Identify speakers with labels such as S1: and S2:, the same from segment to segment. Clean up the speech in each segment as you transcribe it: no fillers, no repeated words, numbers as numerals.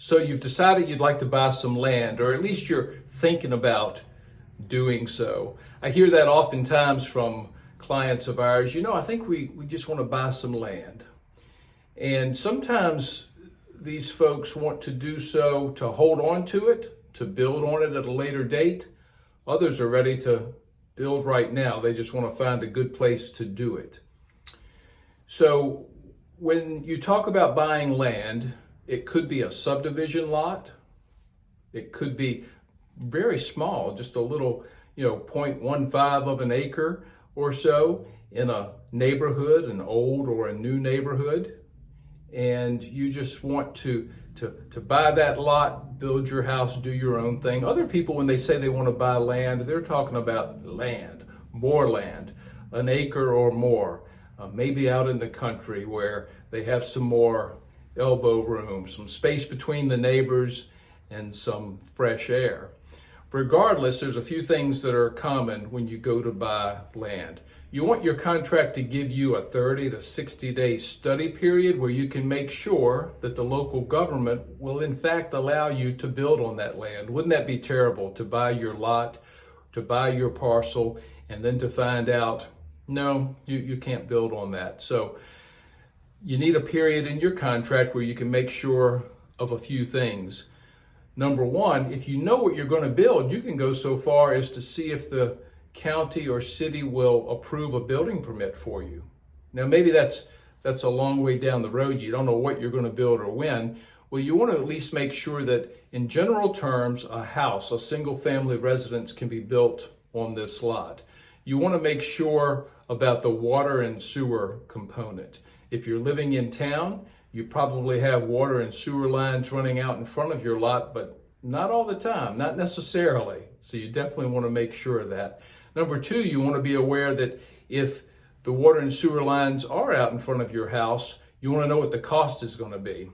S1: So you've decided you'd like to buy some land, or at least you're thinking about doing so. I hear that oftentimes from clients of ours. I think we just want to buy some land. And sometimes these folks want to do so to hold on to it, to build on it at a later date. Others are ready to build right now. They just want to find a good place to do it. So when you talk about buying land, it could be a subdivision lot. It could be very small, just a little, 0.15 of an acre or so in a neighborhood, an old or a new neighborhood. And you just want to buy that lot, build your house, do your own thing. Other people, when they say they want to buy land, they're talking about land, more land, an acre or more, maybe out in the country where they have some more elbow room, some space between the neighbors, and some fresh air. Regardless, there's a few things that are common when you go to buy land. You want your contract to give you a 30 to 60 day study period where you can make sure that the local government will in fact allow you to build on that land. Wouldn't that be terrible to buy your lot, to buy your parcel, and then to find out, no, you can't build on that. So you need a period in your contract where you can make sure of a few things. Number one, if you know what you're going to build, you can go so far as to see if the county or city will approve a building permit for you. Now, maybe that's a long way down the road. You don't know what you're going to build or when. Well, you want to at least make sure that in general terms, a house, a single family residence can be built on this lot. You want to make sure about the water and sewer component. If you're living in town, you probably have water and sewer lines running out in front of your lot, but not all the time, not necessarily. So you definitely want to make sure of that. Number two, you want to be aware that if the water and sewer lines are out in front of your house, you want to know what the cost is going to be,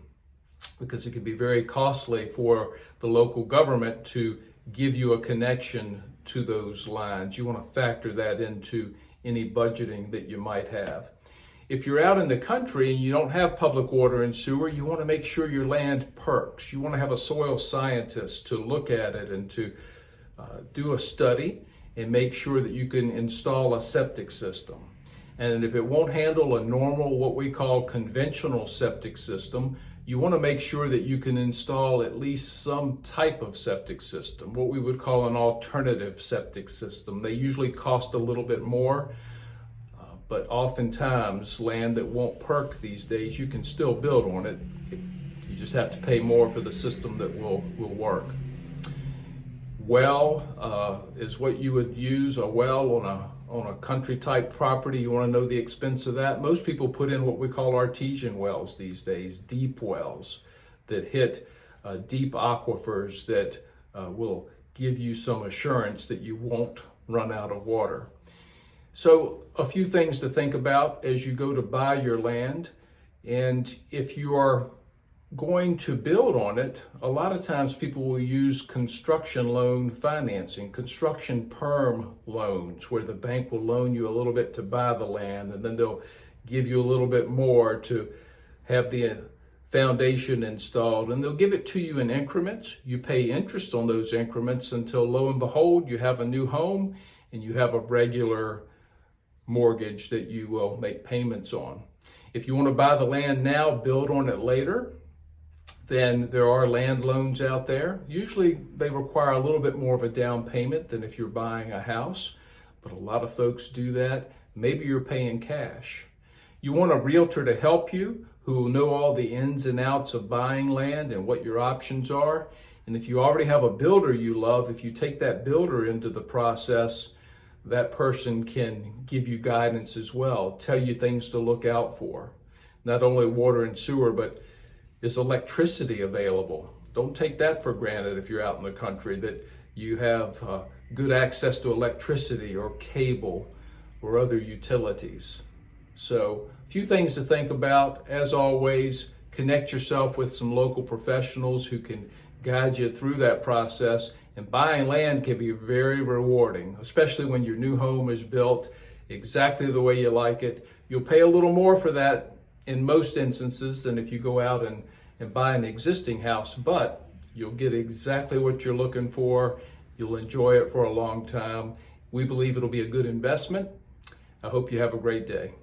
S1: because it can be very costly for the local government to give you a connection to those lines. You want to factor that into any budgeting that you might have. If you're out in the country and you don't have public water and sewer, you want to make sure your land perks. You want to have a soil scientist to look at it and to do a study and make sure that you can install a septic system. And if it won't handle a normal, what we call conventional septic system, you want to make sure that you can install at least some type of septic system, what we would call an alternative septic system. They usually cost a little bit more, but oftentimes land that won't perk these days, you can still build on it. You just have to pay more for the system that will work. Well is what you would use, a well on a country type property. You want to know the expense of that. Most people put in what we call artesian wells these days, deep wells that hit deep aquifers that will give you some assurance that you won't run out of water. So a few things to think about as you go to buy your land. And if you are going to build on it, a lot of times people will use construction loan financing, construction perm loans, where the bank will loan you a little bit to buy the land, and then they'll give you a little bit more to have the foundation installed, and they'll give it to you in increments. You pay interest on those increments until, lo and behold, you have a new home and you have a regular mortgage that you will make payments on. If you want to buy the land now, build on it later, then there are land loans out there. Usually they require a little bit more of a down payment than if you're buying a house, but a lot of folks do that. Maybe you're paying cash. You want a realtor to help you who will know all the ins and outs of buying land and what your options are. And if you already have a builder you love, if you take that builder into the process, that person can give you guidance as well, tell you things to look out for. Not only water and sewer, but is electricity available? Don't take that for granted if you're out in the country, that you have good access to electricity or cable or other utilities. So a few things to think about. As always, connect yourself with some local professionals who can guide you through that process. And buying land can be very rewarding, especially when your new home is built exactly the way you like it. You'll pay a little more for that in most instances than if you go out and and buy an existing house, but you'll get exactly what you're looking for. You'll enjoy it for a long time. We believe it'll be a good investment. I hope you have a great day.